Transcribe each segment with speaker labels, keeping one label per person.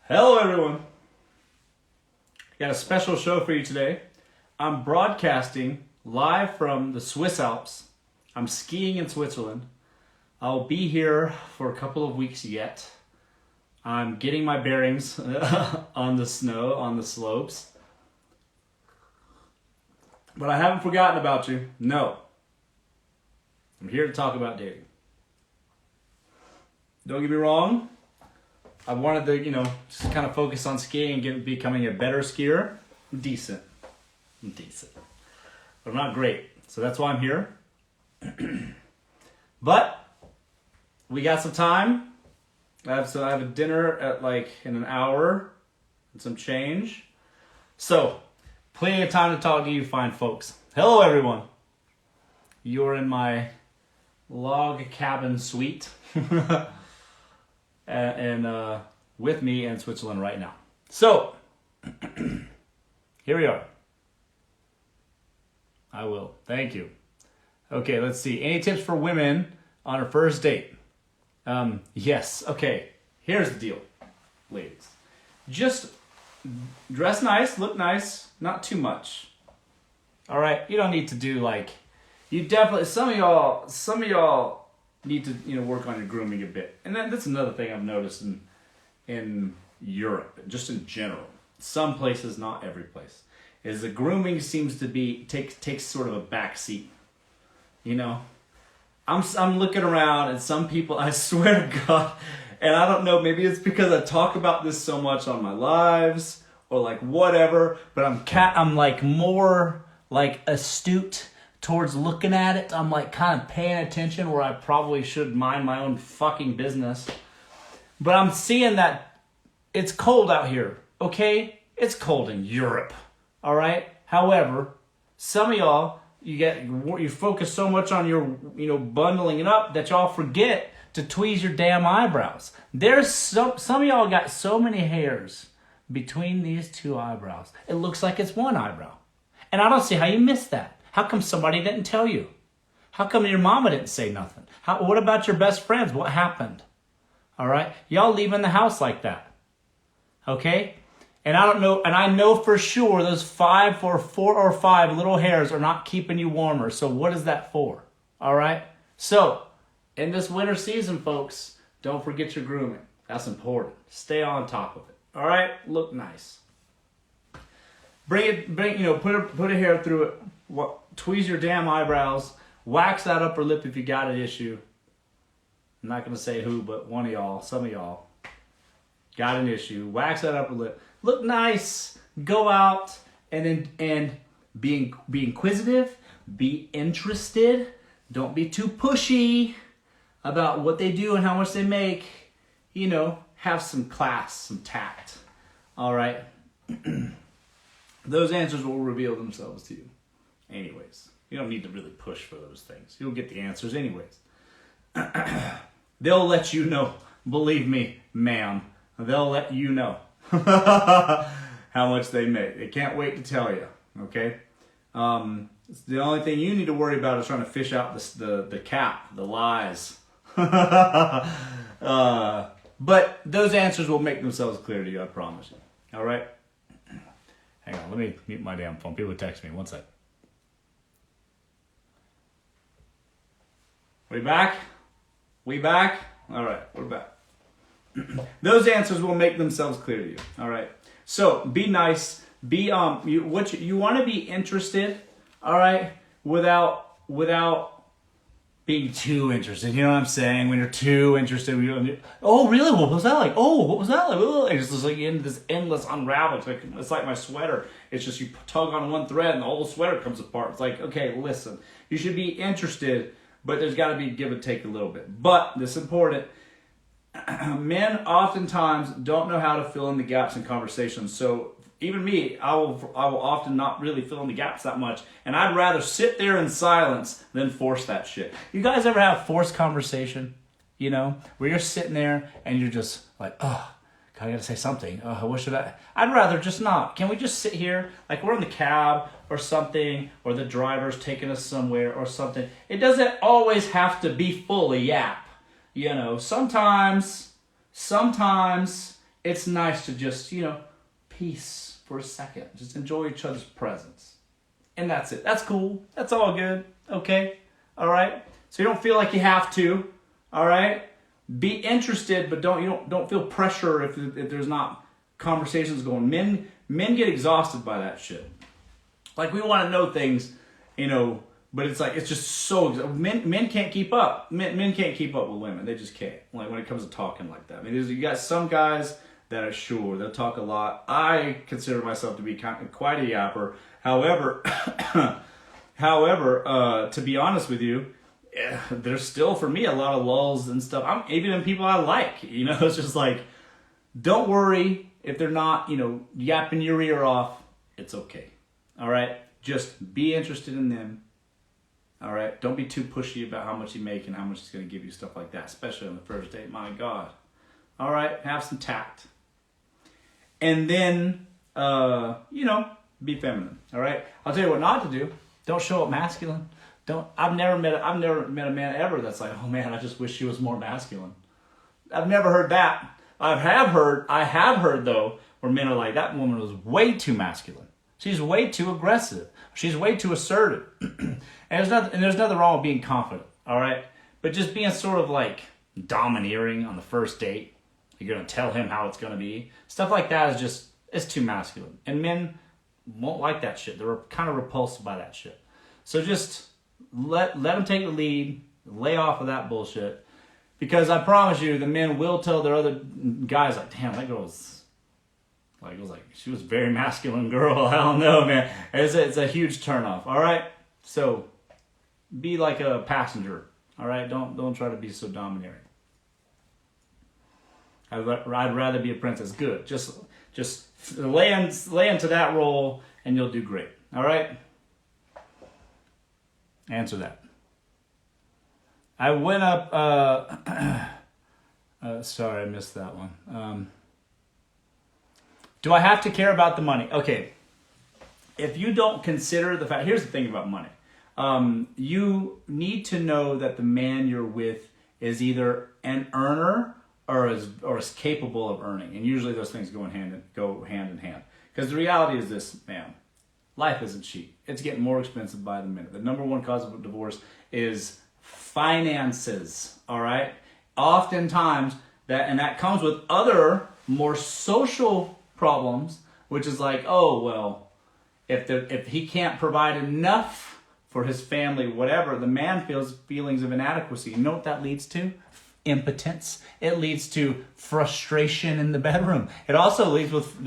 Speaker 1: Hello everyone. Got a special show for you today. I'm broadcasting live from the Swiss Alps. I'm skiing in Switzerland. I'll be here for a couple of weeks yet. I'm getting my bearings on the snow, on the slopes. But I haven't forgotten about you. No. I'm here to talk about dating. Don't get me wrong. I wanted to, just kind of focus on skiing and becoming a better skier. I'm decent. But I'm not great. So that's why I'm here. But we got some time. I have a dinner at in an hour and some change. So, plenty of time to talk to you fine folks. Hello everyone. You're in my log cabin suite. and with me in Switzerland right now. So, here we are. I will. Thank you. Okay, let's see. Any tips for women on a first date? Yes. Okay, here's the deal, ladies. Just dress nice, look nice, not too much. All right? You don't need to do some of y'all need to work on your grooming a bit. And then that's another thing I've noticed in Europe, just in general. Some places, not every place, is the grooming seems to be takes sort of a back seat. I'm looking around and some people, I swear to God, and I don't know, maybe it's because I talk about this so much on my lives or whatever, but I'm more astute towards looking at it. I'm kind of paying attention where I probably should mind my own fucking business. But I'm seeing that it's cold out here, okay? It's cold in Europe, all right? However, some of y'all, you focus so much on your, bundling it up that y'all forget to tweeze your damn eyebrows. There's some of y'all got so many hairs between these two eyebrows. It looks like it's one eyebrow. And I don't see how you missed that. How come somebody didn't tell you? How come your mama didn't say nothing? What about your best friends? What happened? All right? Y'all leaving the house like that. Okay? And I don't know, and I know for sure those 4 or 5 little hairs are not keeping you warmer. So what is that for? All right? So, in this winter season, folks, don't forget your grooming. That's important. Stay on top of it. All right? Look nice. Put a hair through it. Tweeze your damn eyebrows. Wax that upper lip if you got an issue. I'm not going to say who, but one of y'all, some of y'all, got an issue. Wax that upper lip. Look nice. Go out and be inquisitive. Be interested. Don't be too pushy about what they do and how much they make. Have some class, some tact. All right? Those answers will reveal themselves to you. Anyways, you don't need to really push for those things. You'll get the answers anyways. They'll let you know. Believe me, ma'am. They'll let you know how much they make. They can't wait to tell you. Okay? The only thing you need to worry about is trying to fish out the cap, the lies. But those answers will make themselves clear to you, I promise you. All right? Hang on, let me mute my damn phone. People text me. One sec. We back? We back? All right, we're back. Those answers will make themselves clear to you. All right. So be nice. You want to be interested. All right, without being too interested. You know what I'm saying? When you're too interested, oh really? What was that like? Oh, what was that like? Oh, it's just into this endless unravel. It's like my sweater. It's just you tug on one thread and the whole sweater comes apart. It's okay, listen. You should be interested. But there's got to be give and take a little bit. But this is important. Men oftentimes don't know how to fill in the gaps in conversations. So even me, I will often not really fill in the gaps that much. And I'd rather sit there in silence than force that shit. You guys ever have forced conversation? Where you're sitting there and you're just oh, I gotta say something. Oh, what should I? I'd rather just not. Can we just sit here? We're in the cab or something, or the driver's taking us somewhere or something. It doesn't always have to be fully yap. Sometimes it's nice to just, peace for a second. Just enjoy each other's presence. And that's it. That's cool. That's all good. Okay? All right? So you don't feel like you have to. All right? Be interested, but don't feel pressure if there's not conversations going. Men get exhausted by that shit. Like, we want to know things, but it's like, it's just so, men can't keep up. Men can't keep up with women. They just can't. Like, when it comes to talking like that. I mean, you got some guys that are sure, they'll talk a lot. I consider myself to be quite a yapper. However, to be honest with you, there's still, for me, a lot of lulls and stuff. Even in people I like, it's just like, don't worry if they're not, yapping your ear off. It's okay. All right? Just be interested in them. All right? Don't be too pushy about how much you make and how much he's going to give you, stuff like that, especially on the first date. My God. All right? Have some tact. And then, be feminine. All right? I'll tell you what not to do. Don't show up masculine. I've never met a man ever that's like, oh man, I just wish she was more masculine. I've never heard that. I have heard though, where men are like, that woman was way too masculine. She's way too aggressive. She's way too assertive. and there's nothing wrong with being confident, all right? But just being sort of like domineering on the first date, you're gonna tell him how it's gonna be. Stuff like that it's too masculine. And men won't like that shit. They're kind of repulsed by that shit. So just let them take the lead, lay off of that bullshit. Because I promise you, the men will tell their other guys, like, damn, that girl was, she was a very masculine girl. I don't know, man. It's a huge turnoff, all right? So be like a passenger, all right? Don't try to be so domineering. I'd rather be a princess. Good. Just lay into that role and you'll do great, all right? Answer that. I went up, sorry, I missed that one. Do I have to care about the money? Okay. If you don't consider the fact, here's the thing about money. You need to know that the man you're with is either an earner or is capable of earning. And usually those things go hand in hand. Because the reality is this, man, life isn't cheap. It's getting more expensive by the minute. The number one cause of divorce is finances, all right? Oftentimes, that comes with other more social problems, which is like, oh, well, if he can't provide enough for his family, whatever, the man feels feelings of inadequacy. You know what that leads to? Impotence. It leads to frustration in the bedroom. It also leads with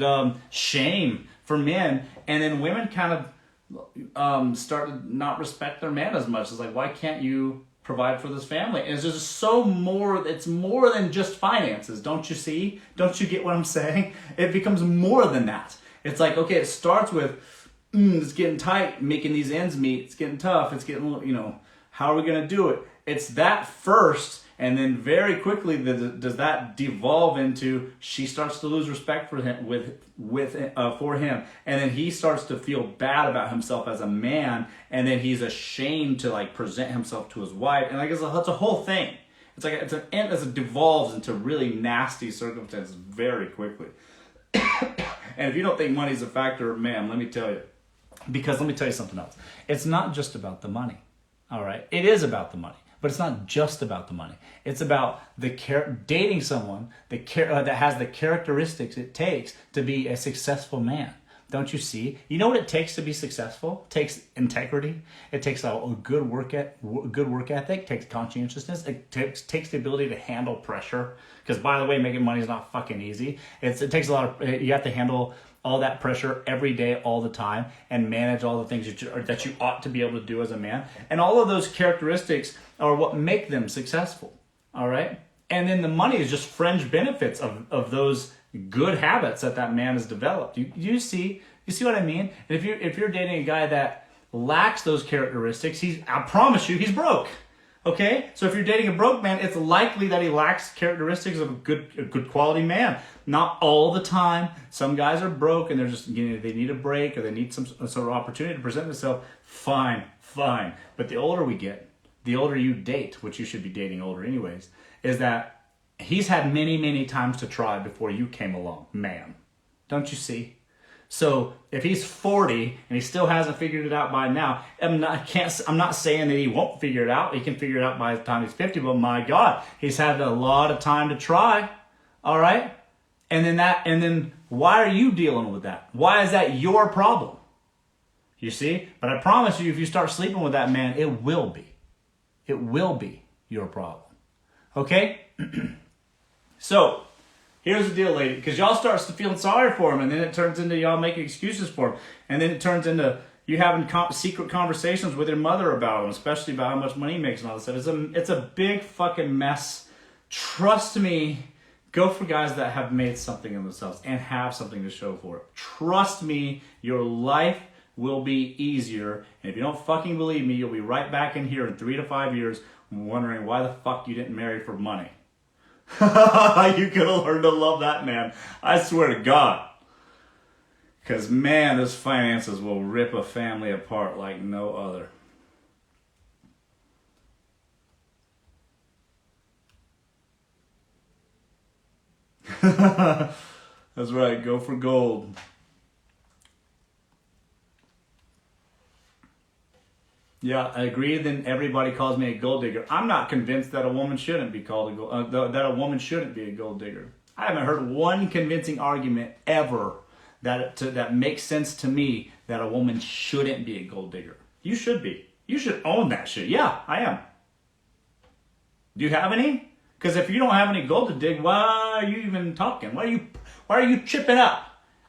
Speaker 1: shame for men, and then women kind of start to not respect their man as much. It's like, why can't you provide for this family? And it's just it's more than just finances. Don't you see? Don't you get what I'm saying? It becomes more than that. It's like, okay, it starts with, it's getting tight, making these ends meet. It's getting tough. It's getting, how are we going to do it? It's that first. And then very quickly does that devolve into she starts to lose respect for him for him, and then he starts to feel bad about himself as a man, and then he's ashamed to like present himself to his wife, and like it's a whole thing. It's like it devolves into really nasty circumstances very quickly. And if you don't think money's a factor, man, let me tell you, because let me tell you something else. It's not just about the money. All right, it is about the money. But it's not just about the money. It's about dating someone that has the characteristics it takes to be a successful man. Don't you see? You know what it takes to be successful? It takes integrity. It takes a good work ethic. It takes conscientiousness. It takes the ability to handle pressure. Because by the way, making money is not fucking easy. It takes a lot of. You have to handle all that pressure every day, all the time, and manage all the things that you ought to be able to do as a man. And all of those characteristics are what make them successful, all right? And then the money is just fringe benefits of those good habits that man has developed. You see what I mean? And if you're dating a guy that lacks those characteristics, I promise you, he's broke. Okay, so if you're dating a broke man, it's likely that he lacks characteristics of a good quality man. Not all the time. Some guys are broke and they're just they need a break or they need some sort of opportunity to present themselves. Fine. But the older we get, the older you date, which you should be dating older anyways, is that He's had many, many times to try before you came along, man. Don't you see? So if he's 40 and he still hasn't figured it out by now, I'm not saying that he won't figure it out. He can figure it out by the time he's 50, but my God, he's had a lot of time to try. All right? And then why are you dealing with that? Why is that your problem? You see? But I promise you, if you start sleeping with that man, it will be. It will be your problem. Okay? So, here's the deal, lady. Because y'all starts to feeling sorry for him, and then it turns into y'all making excuses for him. And then it turns into you having secret conversations with your mother about him, especially about how much money he makes and all this stuff. It's a big fucking mess. Trust me. Go for guys that have made something of themselves and have something to show for it. Trust me, your life will be easier. And if you don't fucking believe me, you'll be right back in here in 3 to 5 years wondering why the fuck you didn't marry for money. You could have learned to love that man. I swear to God. Because, man, those finances will rip a family apart like no other. That's right, go for gold. Yeah, I agree. Then everybody calls me a gold digger. I'm not convinced that a woman shouldn't be called that a woman shouldn't be a gold digger. I haven't heard one convincing argument ever that makes sense to me that a woman shouldn't be a gold digger. You should be. You should own that shit. Yeah, I am. Do you have any? Because if you don't have any gold to dig, why are you even talking? Why are you chipping up?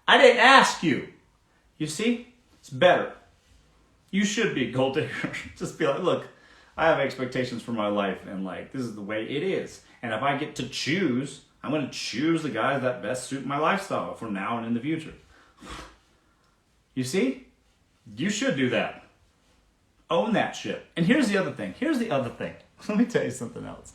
Speaker 1: I didn't ask you. You see? It's better. You should be a gold digger. Just be like, look, I have expectations for my life, and like this is the way it is. And if I get to choose, I'm going to choose the guys that best suit my lifestyle from now and in the future. You see? You should do that. Own that shit. And here's the other thing. Let me tell you something else.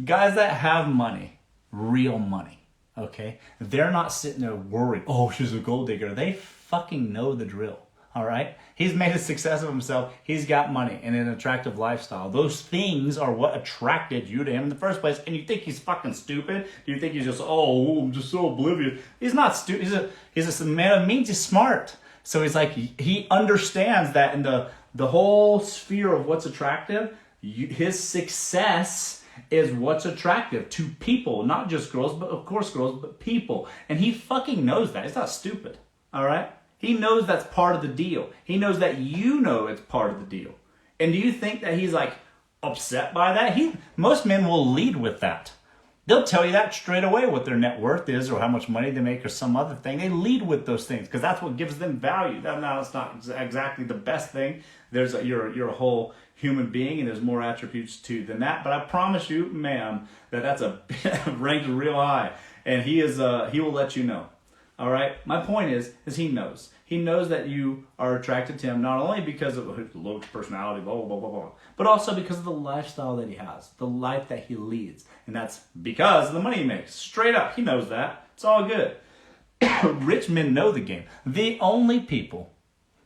Speaker 1: Guys that have money, real money, okay? They're not sitting there worried, oh, she's a gold digger. They fucking know the drill, all right? He's made a success of himself. He's got money and an attractive lifestyle. Those things are what attracted you to him in the first place. And you think he's fucking stupid? Do you think he's just, oh, I'm just so oblivious? He's not stupid. He's a man of means. He's smart. So he's like, he understands that in the whole sphere of what's attractive, his success is what's attractive to people, not just girls, but of course girls, but people. And he fucking knows that. He's not stupid, all right? He knows that's part of the deal. He knows that you know it's part of the deal. And do you think that he's like upset by that? Most men will lead with that. They'll tell you that straight away, what their net worth is or how much money they make or some other thing. They lead with those things because that's what gives them value. Now, it's not exactly the best thing. You're a whole human being and there's more attributes to than that. But I promise you, ma'am, that's ranked real high. And he will let you know. All right? My point is he knows. He knows that you are attracted to him not only because of his looks, personality, blah, blah, blah, blah, blah, but also because of the lifestyle that he has, the life that he leads. And that's because of the money he makes. Straight up, he knows that. It's all good. Rich men know the game. The only people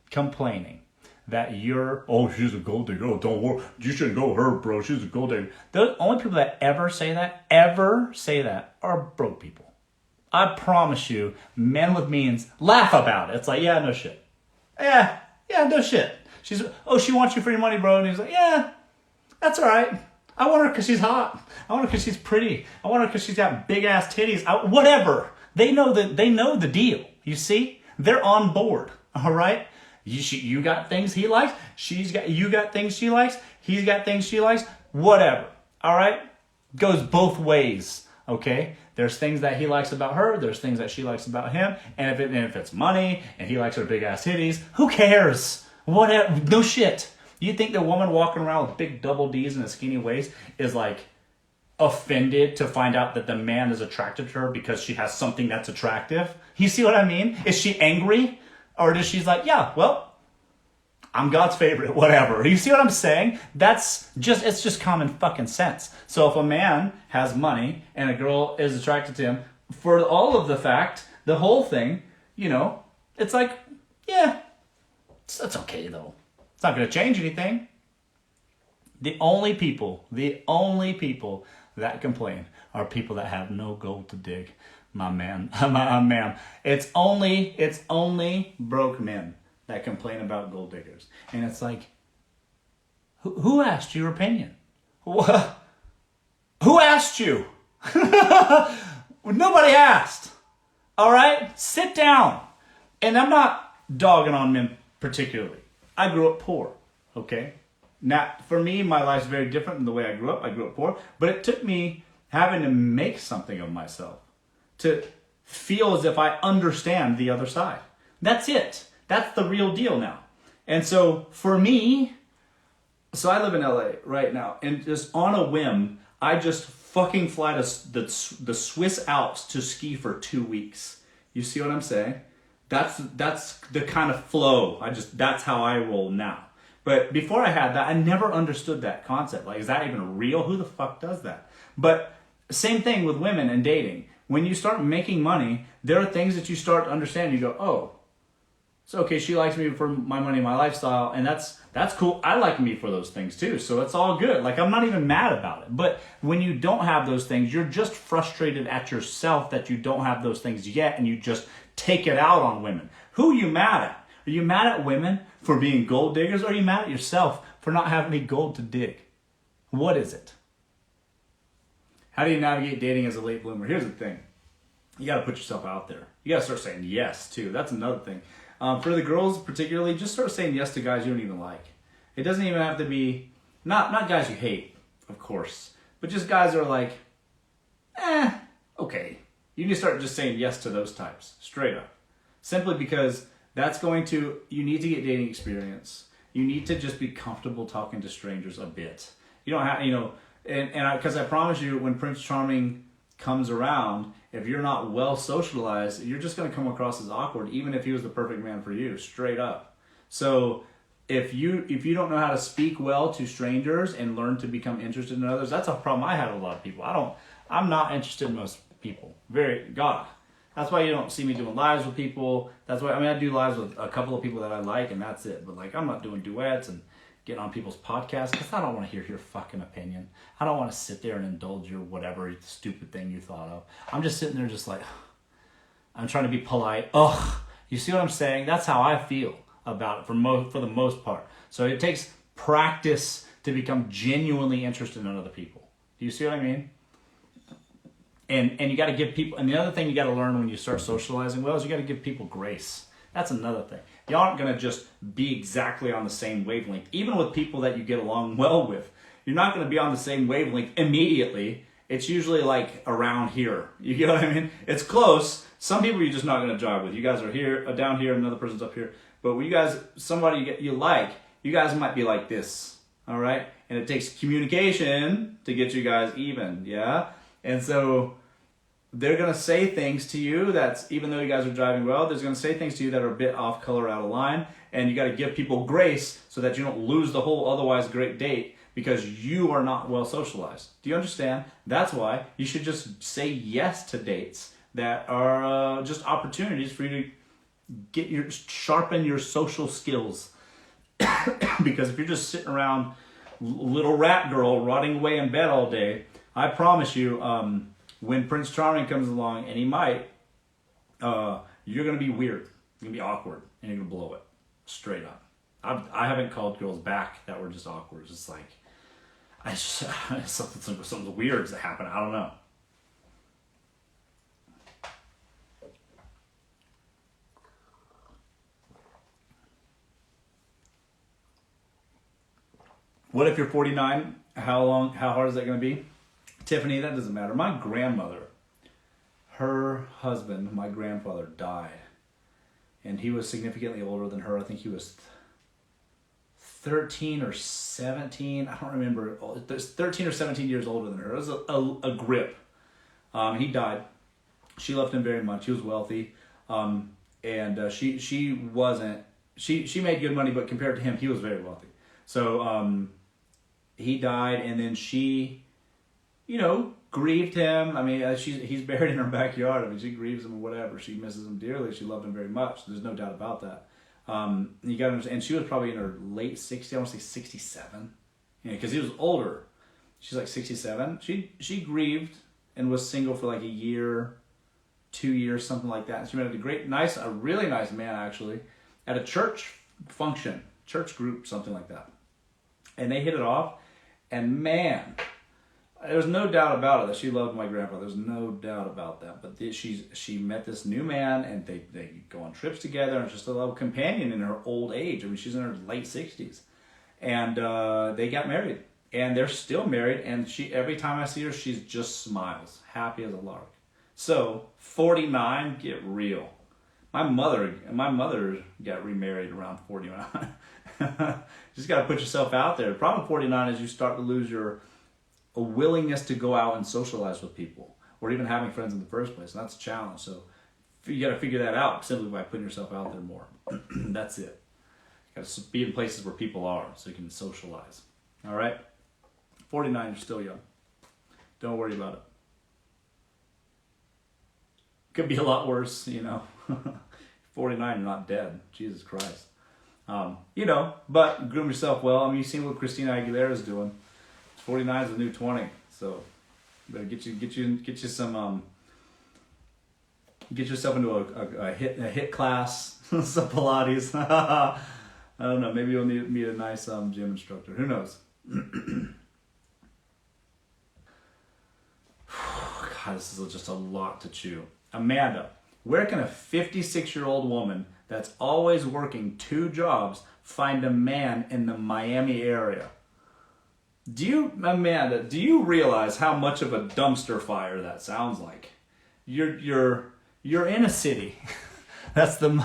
Speaker 1: complaining that she's a gold digger, oh, don't worry, you shouldn't go with her, bro, she's a gold digger. The only people that ever say that, are broke people. I promise you, men with means laugh about it. It's like, yeah, no shit. Yeah, no shit. She wants you for your money, bro. And he's like, yeah, that's all right. I want her because she's hot. I want her because she's pretty. I want her because she's got big ass titties. Whatever. They know the deal. You see? They're on board. All right? You got things he likes. You got things she likes. He's got things she likes. Whatever. All right? Goes both ways. Okay? There's things that he likes about her. There's things that she likes about him. And if it's money and he likes her big ass titties, who cares? Whatever. No shit. You think the woman walking around with big double D's and a skinny waist is like offended to find out that the man is attracted to her because she has something that's attractive? You see what I mean? Is she angry? Or does she's like, yeah, well, I'm God's favorite, whatever. You see what I'm saying? It's just common fucking sense. So if a man has money and a girl is attracted to him, for all of the whole thing, it's like, yeah, that's okay though. It's not going to change anything. The only people that complain are people that have no gold to dig, my man, ma'am. It's only broke men that complain about gold diggers. And it's like, who asked your opinion? Who asked you? Nobody asked. All right? Sit down. And I'm not dogging on men particularly. I grew up poor, okay? Now, for me, my life's very different than the way I grew up. I grew up poor, but it took me having to make something of myself to feel as if I understand the other side. That's it. That's the real deal now. And so for me, so I live in LA right now, and just on a whim, I just fucking fly to the Swiss Alps to ski for 2 weeks. You see what I'm saying? That's the kind of flow. That's how I roll now. But before I had that, I never understood that concept. Like, is that even real? Who the fuck does that? But same thing with women and dating. When you start making money, there are things that you start to understand. You go, oh, so okay, she likes me for my money, my lifestyle, and that's cool. I like me for those things too, so it's all good. Like, I'm not even mad about it. But when you don't have those things, you're just frustrated at yourself that you don't have those things yet, and you just take it out on women. Who are you mad at? Are you mad at women for being gold diggers, or are you mad at yourself for not having any gold to dig? What is it? How do you navigate dating as a late bloomer? Here's the thing. You got to put yourself out there. You got to start saying yes, too. That's another thing. For the girls particularly, just start saying yes to guys you don't even like. It doesn't even have to be, not guys you hate, of course, but just guys that are like, okay. You need to start just saying yes to those types, straight up. Simply because you need to get dating experience. You need to just be comfortable talking to strangers a bit. You don't have, because I promise you, when Prince Charming comes around, if you're not well socialized, you're just going to come across as awkward, even if he was the perfect man for you, straight up. So if you don't know how to speak well to strangers and learn to become interested in others, that's a problem I have with a lot of people. I'm not interested in most people. That's why you don't see me doing lives with people. That's why, I do lives with a couple of people that I like, and that's it. But like, I'm not doing duets and getting on people's podcasts because I don't want to hear your fucking opinion. I don't want to sit there and indulge your whatever stupid thing you thought of. I'm just sitting there just like, I'm trying to be polite. Ugh, you see what I'm saying? That's how I feel about it for the most part. So it takes practice to become genuinely interested in other people. Do you see what I mean? And you got to give people, and the other thing you got to learn when you start socializing well is you got to give people grace. That's another thing. You aren't going to just be exactly on the same wavelength. Even with people that you get along well with, you're not going to be on the same wavelength immediately. It's usually like around here. You get what I mean? It's close. Some people you're just not going to jive with. You guys are here, down here, another person's up here. But when you guys, somebody you like, you guys might be like this, all right? And it takes communication to get you guys even, yeah? And so they're going to say things to you that's, even though you guys are driving well, they're going to say things to you that are a bit off color, out of line. And you got to give people grace so that you don't lose the whole otherwise great date because you are not well socialized. Do you understand? That's why you should just say yes to dates that are just opportunities for you to sharpen your social skills. Because if you're just sitting around little rat girl rotting away in bed all day, I promise you, when Prince Charming comes along, and he might, you're going to be weird. You're going to be awkward, and you're going to blow it. Straight up. I haven't called girls back that were just awkward. It's just like, something weird that happened. I don't know. What if you're 49? How hard is that going to be? Tiffany, that doesn't matter. My grandmother, her husband, my grandfather, died. And he was significantly older than her. I think he was 13 or 17. I don't remember. There's 13 or 17 years older than her. It was a grip. He died. She loved him very much. He was wealthy. And she wasn't. She made good money, but compared to him, he was very wealthy. So he died, and then she, grieved him. I mean, he's buried in her backyard. I mean, she grieves him or whatever. She misses him dearly. She loved him very much. There's no doubt about that. You got to understand, and she was probably in her late 60s. I want to say 67. Because he was older. she's like 67. She grieved and was single for like a year, 2 years, something like that. And she met a really nice man actually, at a church function, church group, something like that. And they hit it off, and man, there's no doubt about it that she loved my grandpa. There's no doubt about that. But she met this new man, and they go on trips together, and it's just a little companion in her old age. I mean, she's in her late 60s. And they got married. And they're still married, and every time I see her, she just smiles, happy as a lark. So, 49, get real. My mother got remarried around 49. Just got to put yourself out there. The problem with 49 is you start to lose a willingness to go out and socialize with people, or even having friends in the first place. And that's a challenge. So you got to figure that out simply by putting yourself out there more. That's it. You got to be in places where people are so you can socialize. All right? 49, you're still young. Don't worry about it. Could be a lot worse, 49, you're not dead. Jesus Christ. But groom yourself well. I mean, you've seen what Christina Aguilera is doing. 49 is the new 20, so better get yourself into a hit class, some Pilates. I don't know. Maybe you'll meet a nice gym instructor. Who knows? God, this is just a lot to chew. Amanda, where can a 56-year-old woman that's always working 2 jobs find a man in the Miami area? Amanda, do you realize how much of a dumpster fire that sounds like? You're in a city. That's the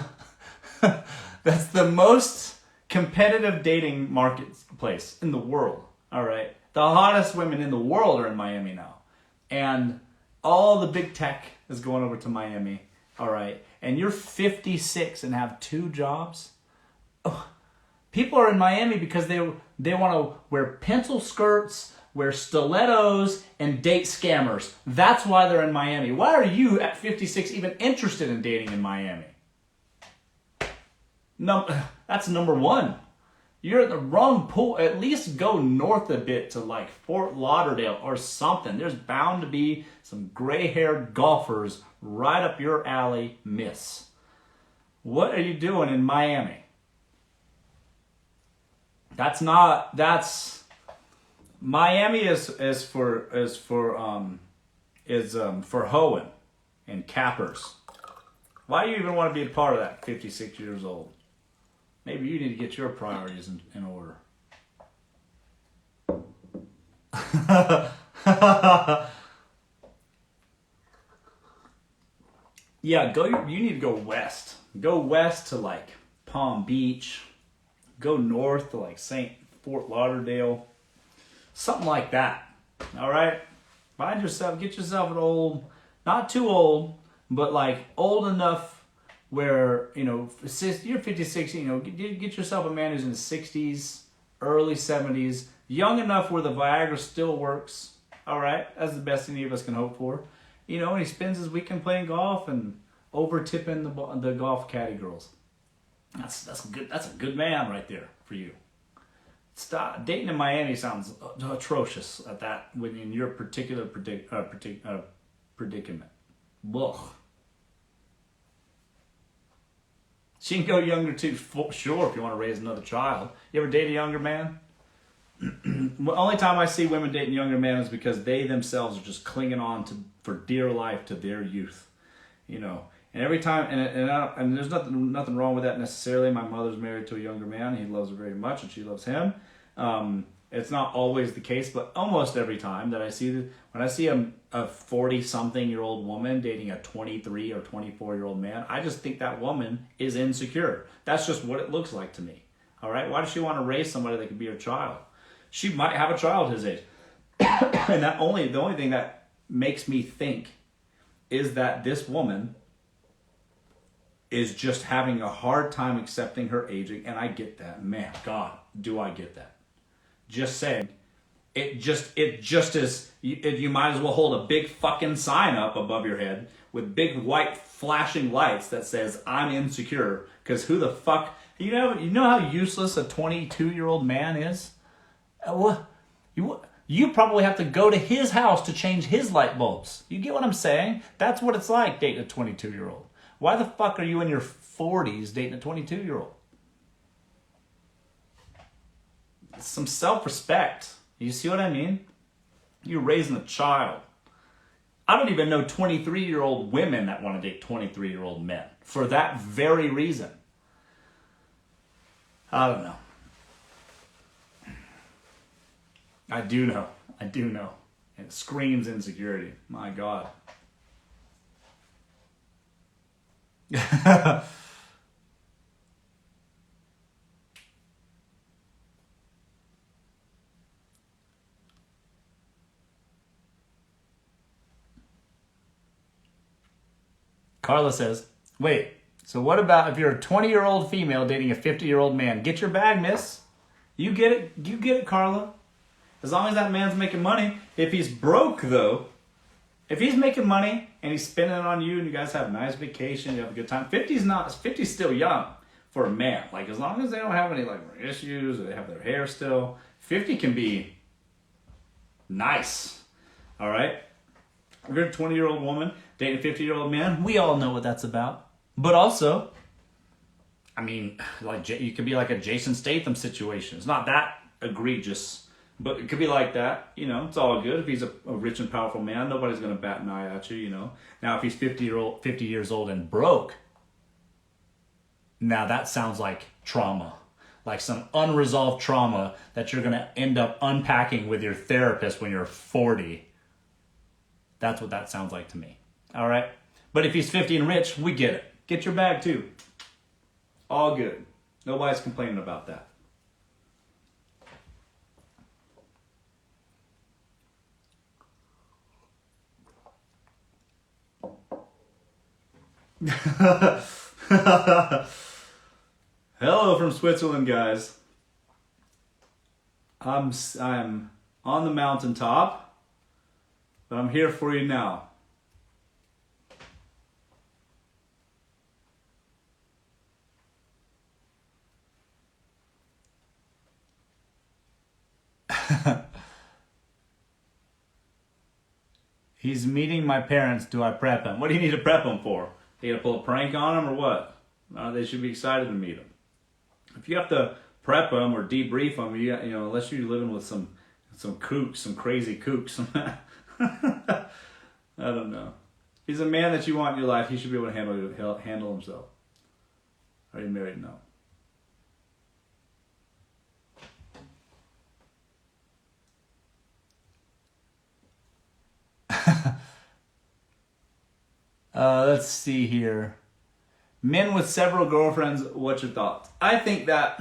Speaker 1: most competitive dating marketplace in the world. All right, the hottest women in the world are in Miami now, and all the big tech is going over to Miami. All right, and you're 56 and have 2 jobs. Oh, people are in Miami because they want to wear pencil skirts, wear stilettos, and date scammers. That's why they're in Miami. Why are you at 56 even interested in dating in Miami? No, that's number 1. You're at the wrong pool. At least go north a bit to like Fort Lauderdale or something. There's bound to be some gray-haired golfers right up your alley, miss. What are you doing in Miami? Miami is for hoeing and cappers. Why do you even want to be a part of that 56 years old? Maybe you need to get your priorities in order. Yeah, you need to go west. Go west to like Palm Beach. Go north to like Fort Lauderdale. Something like that. All right? Get yourself an old, not too old, but like old enough where, you're 56, get yourself a man who's in his 60s, early 70s, young enough where the Viagra still works. All right? That's the best any of us can hope for. And he spends his weekend playing golf and over tipping the golf caddy girls. That's good. That's a good man right there for you. Stop dating in Miami sounds atrocious at that when in your particular predicament. Ugh. She can go younger too, sure, if you want to raise another child. You ever date a younger man? The only time I see women dating younger men is because they themselves are just clinging on for dear life to their youth, And every time, and there's nothing wrong with that necessarily. My mother's married to a younger man. He loves her very much, and she loves him. It's not always the case, but almost every time that I see when I see a 40-something-year-old woman dating a 23 or 24-year-old man, I just think that woman is insecure. That's just what it looks like to me. All right, why does she want to raise somebody that could be her child? She might have a child his age, and the only thing that makes me think is that this woman is just having a hard time accepting her aging, and I get that. Man, God, do I get that. Just saying, it just is, you might as well hold a big fucking sign up above your head with big white flashing lights that says, I'm insecure, because who the fuck, you know how useless a 22-year-old man is? You You probably have to go to his house to change his light bulbs. You get what I'm saying? That's what it's like dating a 22-year-old. Why the fuck are you in your 40s dating a 22-year-old? Some self-respect. You see what I mean? You're raising a child. I don't even know 23-year-old women that want to date 23-year-old men for that very reason. I don't know. I do know. And it screams insecurity. My God. Carla says, wait, so what about if you're a 20-year-old female dating a 50-year-old man? Get your bag, miss. You get it, Carla. As long as that man's making money. If he's broke, though, if he's making money and he's spending it on you and you guys have a nice vacation, you have a good time, 50's still young for a man. Like, as long as they don't have any, like, issues or they have their hair still, 50 can be nice. All right? If you're a 20-year-old woman dating a 50-year-old man, we all know what that's about. But also, I mean, like, you could be like a Jason Statham situation. It's not that egregious, but it could be like that. You know, it's all good. If he's a rich and powerful man, nobody's going to bat an eye at you, you know. Now, if he's 50 years old and broke, now that sounds like trauma. Like some unresolved trauma that you're going to end up unpacking with your therapist when you're 40. That's what that sounds like to me. All right? But if he's 50 and rich, we get it. Get your bag too. All good. Nobody's complaining about that. Hello from Switzerland, guys. I'm on the mountaintop, but I'm here for you now. He's meeting my parents. Do I prep him? What do you need to prep him for? You gotta pull a prank on him or what? They should be excited to meet him. If you have to prep them or debrief them, you know, unless you're living with some kooks, some crazy kooks. I don't know. If he's a man that you want in your life, he should be able to handle himself. Are you married? No. Let's see here. Men with several girlfriends, what's your thoughts? I think that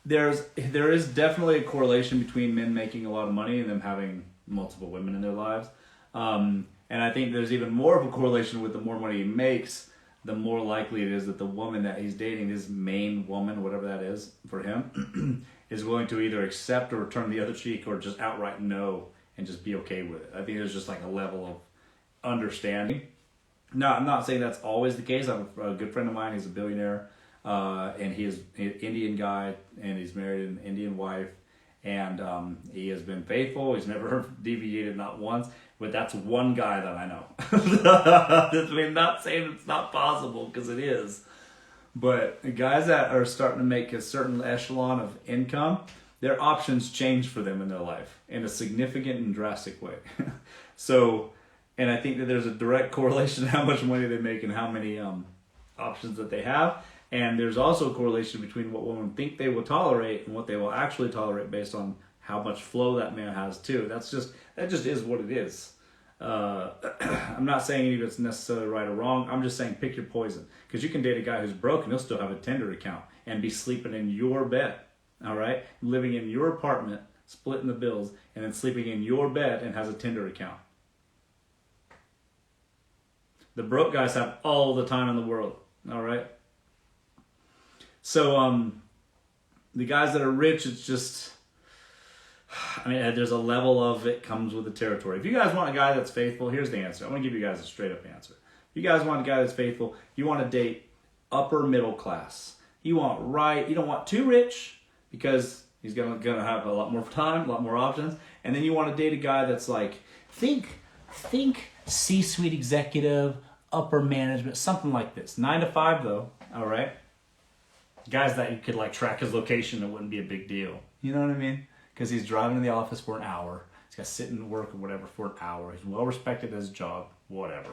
Speaker 1: there is definitely a correlation between men making a lot of money and them having multiple women in their lives. And I think there's even more of a correlation with the more money he makes, the more likely it is that the woman that he's dating, his main woman, whatever that is for him, is willing to either accept or turn the other cheek or just outright no and just be okay with it. I think there's just like a level of understanding. No, I'm not saying that's always the case. I have a good friend of mine. He's a billionaire, and he is an Indian guy, and he's married an Indian wife, and he has been faithful. He's never deviated, not once. But that's one guy that I know. I'm not saying it's not possible, because it is. But guys that are starting to make a certain echelon of income, their options change for them in their life in a significant and drastic way. And I think that there's a direct correlation to how much money they make and how many options that they have. And there's also a correlation between what women think they will tolerate and what they will actually tolerate based on how much flow that man has too. That just is what it is. I'm not saying any of it's necessarily right or wrong. I'm just saying pick your poison. Because you can date a guy who's broke and he'll still have a Tinder account and be sleeping in your bed. All right? Living in your apartment, splitting the bills, and then sleeping in your bed and has a Tinder account. The broke guys have all the time in the world, all right? So the guys that are rich, it's just, I mean, there's a level of it comes with the territory. If you guys want a guy that's faithful, here's the answer. I'm going to give you guys a straight up answer. If you guys want a guy that's faithful, you want to date upper middle class. You don't want too rich, because He's gonna have a lot more time, a lot more options. And then you want to date a guy that's like, think C-suite executive, upper management, something like this. 9 to 5 though, all right? Guys that you could like track his location, it wouldn't be a big deal. You know what I mean? Because he's driving to the office for an hour. He's got to sit in work or whatever for an hour. He's well respected at his job, whatever.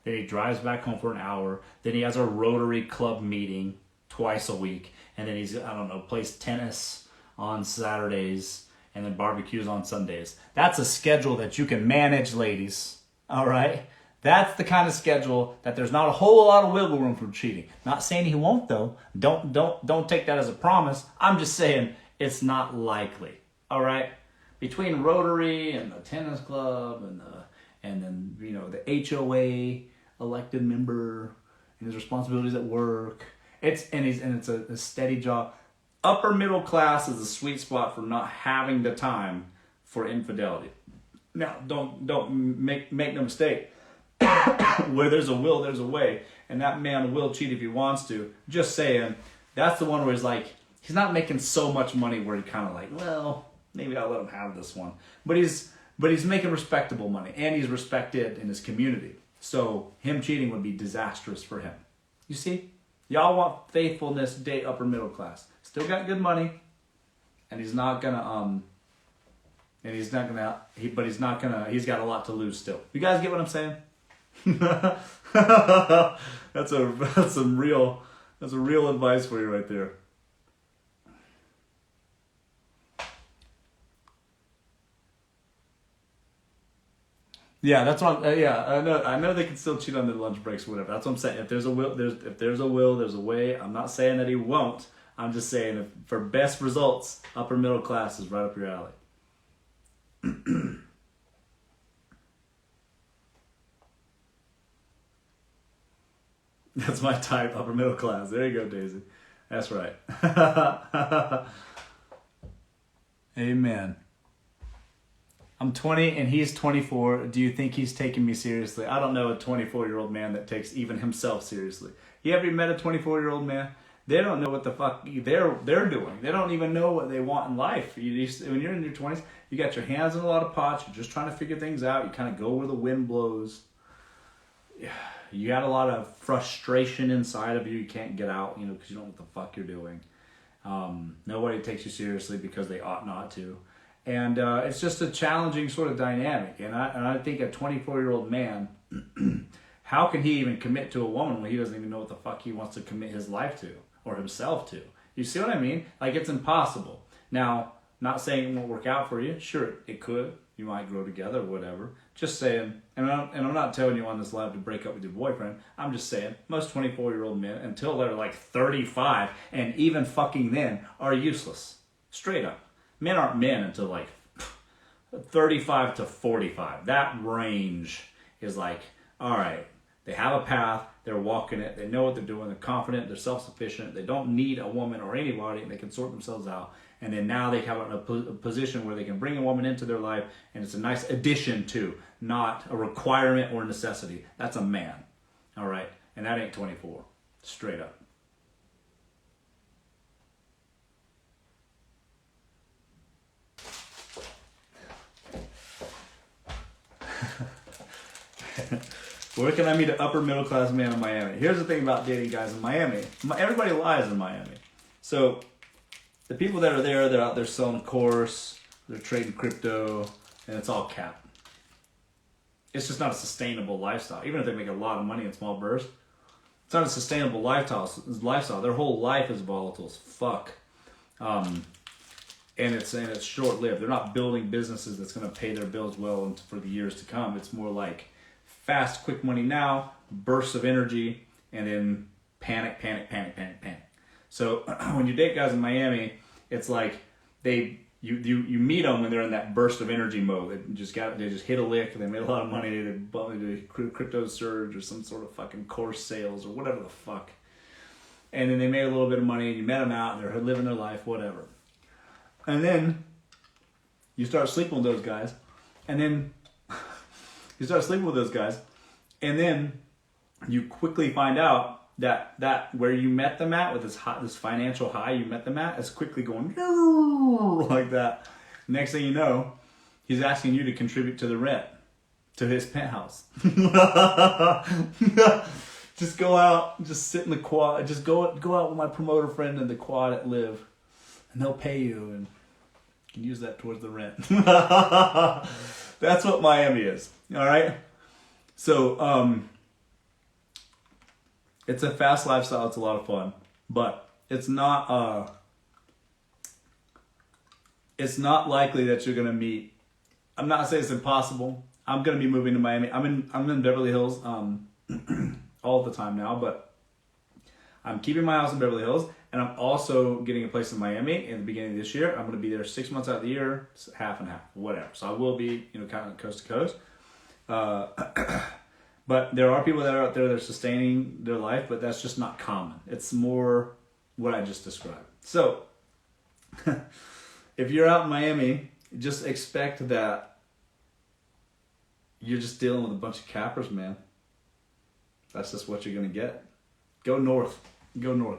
Speaker 1: Then he drives back home for an hour. Then he has a Rotary Club meeting twice a week. And then he's, I don't know, plays tennis on Saturdays and then barbecues on Sundays. That's a schedule that you can manage, ladies. All right? That's the kind of schedule that there's not a whole lot of wiggle room for cheating. Not saying he won't though. Don't take that as a promise. I'm just saying it's not likely. All right? Between Rotary and the tennis club and then you know the HOA elected member and his responsibilities at work, it's a steady job. Upper middle class is a sweet spot for not having the time for infidelity. Now, don't make no mistake. Where there's a will, there's a way, and that man will cheat if he wants to. Just saying, that's the one where he's like, he's not making so much money where he kind of like, well, maybe I'll let him have this one. But he's making respectable money, and he's respected in his community. So him cheating would be disastrous for him. You see, y'all want faithfulness, date upper middle class. Still got good money, and he's not gonna he's got a lot to lose still. You guys get what I'm saying? That's real advice for you right there. Yeah, that's what. I know they can still cheat on their lunch breaks or whatever. That's what I'm saying. If there's a will, there's a way. I'm not saying that he won't. I'm just saying if for best results, upper middle class is right up your alley. That's my type, upper middle class. There you go, Daisy. That's right. Amen. I'm 20 and he's 24. Do you think he's taking me seriously? I don't know a 24-year-old man that takes even himself seriously. You ever met a 24-year-old man? They don't know what the fuck they're doing. They don't even know what they want in life. When you're in your 20s, you got your hands in a lot of pots. You're just trying to figure things out. You kind of go where the wind blows. You got a lot of frustration inside of you. You can't get out, because you don't know what the fuck you're doing. Nobody takes you seriously because they ought not to. And it's just a challenging sort of dynamic. And I think a 24-year-old man, how can he even commit to a woman when he doesn't even know what the fuck he wants to commit his life to or himself to? You see what I mean? Like, it's impossible. Now, not saying it won't work out for you. Sure, it could. You might grow together, whatever. Just saying. And I'm not telling you on this live to break up with your boyfriend. I'm just saying, most 24-year-old men, until they're like 35, and even fucking then, are useless. Straight up. Men aren't men until like 35 to 45. That range is like, all right, they have a path, they're walking it, they know what they're doing, they're confident, they're self-sufficient, they don't need a woman or anybody, and they can sort themselves out. And then now they have a position where they can bring a woman into their life, and it's a nice addition to, not a requirement or necessity. That's a man, all right? And that ain't 24, straight up. Where can I meet an upper middle class man in Miami? Here's the thing about dating guys in Miami. Everybody lies in Miami. So the people that are there, they're out there selling course, they're trading crypto, and it's all cap. It's just not a sustainable lifestyle. Even if they make a lot of money in small bursts, it's not a sustainable lifestyle. Their whole life is volatile as fuck. And it's short-lived. They're not building businesses that's going to pay their bills well for the years to come. It's more like fast, quick money now, bursts of energy, and then panic. So when you date guys in Miami, it's like you meet them when they're in that burst of energy mode. They just hit a lick, they made a lot of money, they bought a crypto surge or some sort of fucking course sales or whatever the fuck. And then they made a little bit of money, and you met them out, and they're living their life, whatever. And then you start sleeping with those guys, and then you quickly find out that where you met them at with this financial high you met them at is quickly going like that. Next thing you know, he's asking you to contribute to the rent to his penthouse. Just go out, just sit in the quad, just go out with my promoter friend in the quad at Live, and they'll pay you, and you can use that towards the rent. That's what Miami is. All right. So it's a fast lifestyle. It's a lot of fun, but it's not likely that you're gonna meet. I'm not saying it's impossible. I'm gonna be moving to Miami. I'm in Beverly Hills all the time now, but I'm keeping my house in Beverly Hills, and I'm also getting a place in Miami in the beginning of this year. I'm gonna be there 6 months out of the year, half and half, whatever. So I will be, kind of coast to coast. But there are people that are out there that are sustaining their life, but that's just not common. It's more what I just described. So if you're out in Miami, just expect that you're just dealing with a bunch of cappers, man. That's just what you're going to get. Go north. Go north.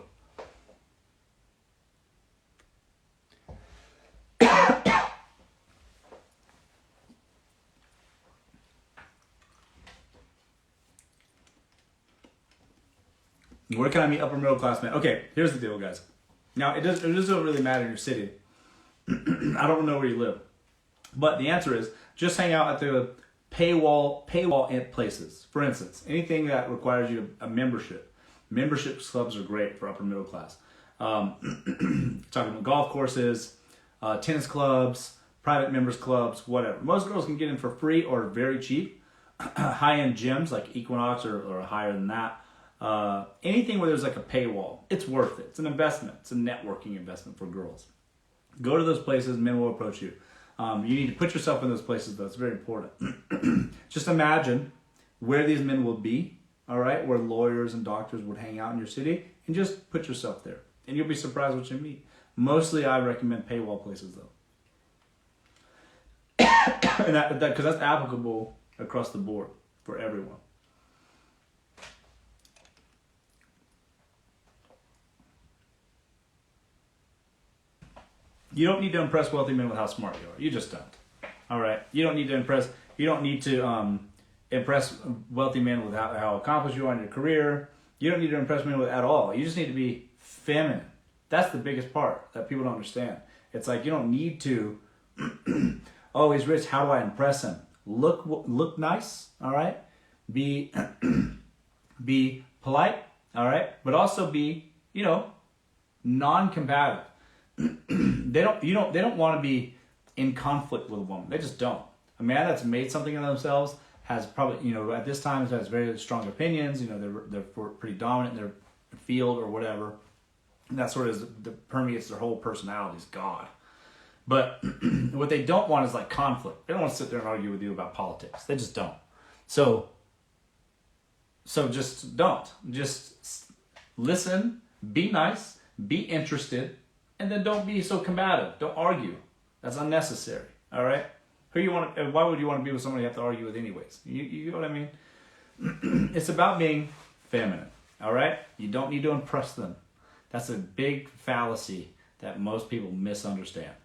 Speaker 1: Where can I meet upper middle class men? Okay, here's the deal, guys. Now, it doesn't really matter in your city. I don't know where you live. But the answer is just hang out at the paywall places. For instance, anything that requires you a membership. Membership clubs are great for upper middle class. Talking about golf courses, tennis clubs, private members clubs, whatever. Most girls can get in for free or very cheap. High-end gyms like Equinox or higher than that. Anything where there's like a paywall, it's worth it. It's an investment. It's a networking investment for girls. Go to those places, men will approach you. You need to put yourself in those places, though. It's very important. Just imagine where these men will be, all right, where lawyers and doctors would hang out in your city, and just put yourself there. And you'll be surprised what you meet. Mostly, I recommend paywall places, though. And because that's applicable across the board for everyone. You don't need to impress wealthy men with how smart you are. You just don't. All right. You don't need to impress wealthy men with how accomplished you are in your career. You don't need to impress men with at all. You just need to be feminine. That's the biggest part that people don't understand. It's like you don't need to. Oh, he's rich. How do I impress him? Look nice. All right. Be polite. All right. But also be non-combative. They don't want to be in conflict with a woman. They just don't. A man that's made something of themselves has probably, at this time has very strong opinions. They're pretty dominant in their field or whatever. And that sort of permeates their whole personality is God. But what they don't want is like conflict. They don't want to sit there and argue with you about politics. They just don't. So just don't. Just listen, be nice, be interested. And then don't be so combative. Don't argue. That's unnecessary. All right? Why would you want to be with somebody you have to argue with anyways? You know what I mean? It's about being feminine. All right? You don't need to impress them. That's a big fallacy that most people misunderstand.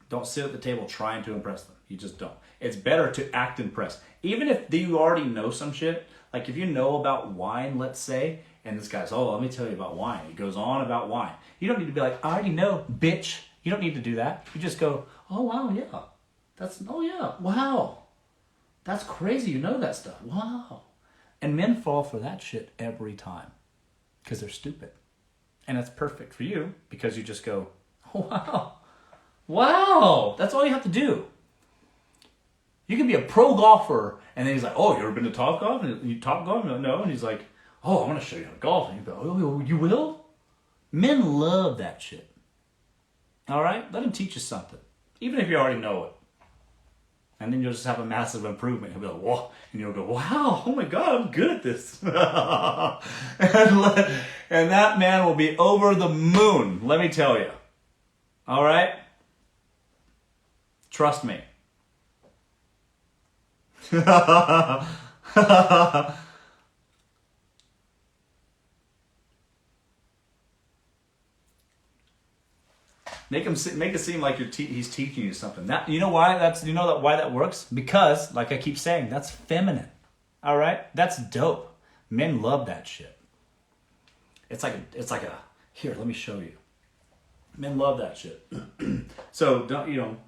Speaker 1: Don't sit at the table trying to impress them. You just don't. It's better to act impressed. Even if you already know some shit, like if you know about wine, let's say, and this guy's, let me tell you about wine. He goes on about wine. You don't need to be like, I already know, bitch. You don't need to do that. You just go, oh, wow, yeah. Wow. That's crazy. You know that stuff. Wow. And men fall for that shit every time because they're stupid. And it's perfect for you because you just go, oh, wow. Wow. That's all you have to do. You can be a pro golfer. And then he's like, oh, you ever been to Top Golf? And you Top Golf? No. And he's like, oh, I'm going to show you how to golf. And you go, oh, you will? Men love that shit. All right? Let him teach you something. Even if you already know it. And then you'll just have a massive improvement. He'll be like, whoa. And you'll go, wow, oh my God, I'm good at this. And that man will be over the moon, let me tell you. All right? Trust me. Make it seem like he's teaching you something. That you know why why that works? Because, like I keep saying, that's feminine. All right, that's dope. Men love that shit. It's like a here. Let me show you. Men love that shit. So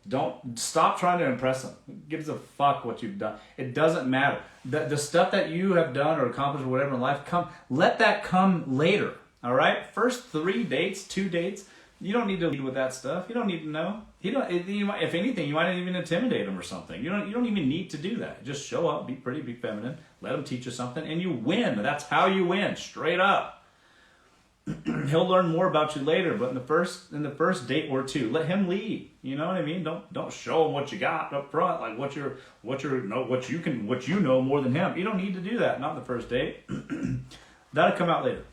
Speaker 1: don't stop trying to impress them. Who gives a fuck what you've done? It doesn't matter. The stuff that you have done or accomplished or whatever in life, let that come later. All right. First 2 dates. You don't need to lead with that stuff. You don't need to know. If anything, you might even intimidate them or something. You don't even need to do that. Just show up, be pretty, be feminine, let them teach you something, and you win. That's how you win, straight up. He'll learn more about you later, but in the first date or two, let him lead. You know what I mean? Don't show him what you got up front, like what you know more than him. You don't need to do that. Not the first date. That'll come out later.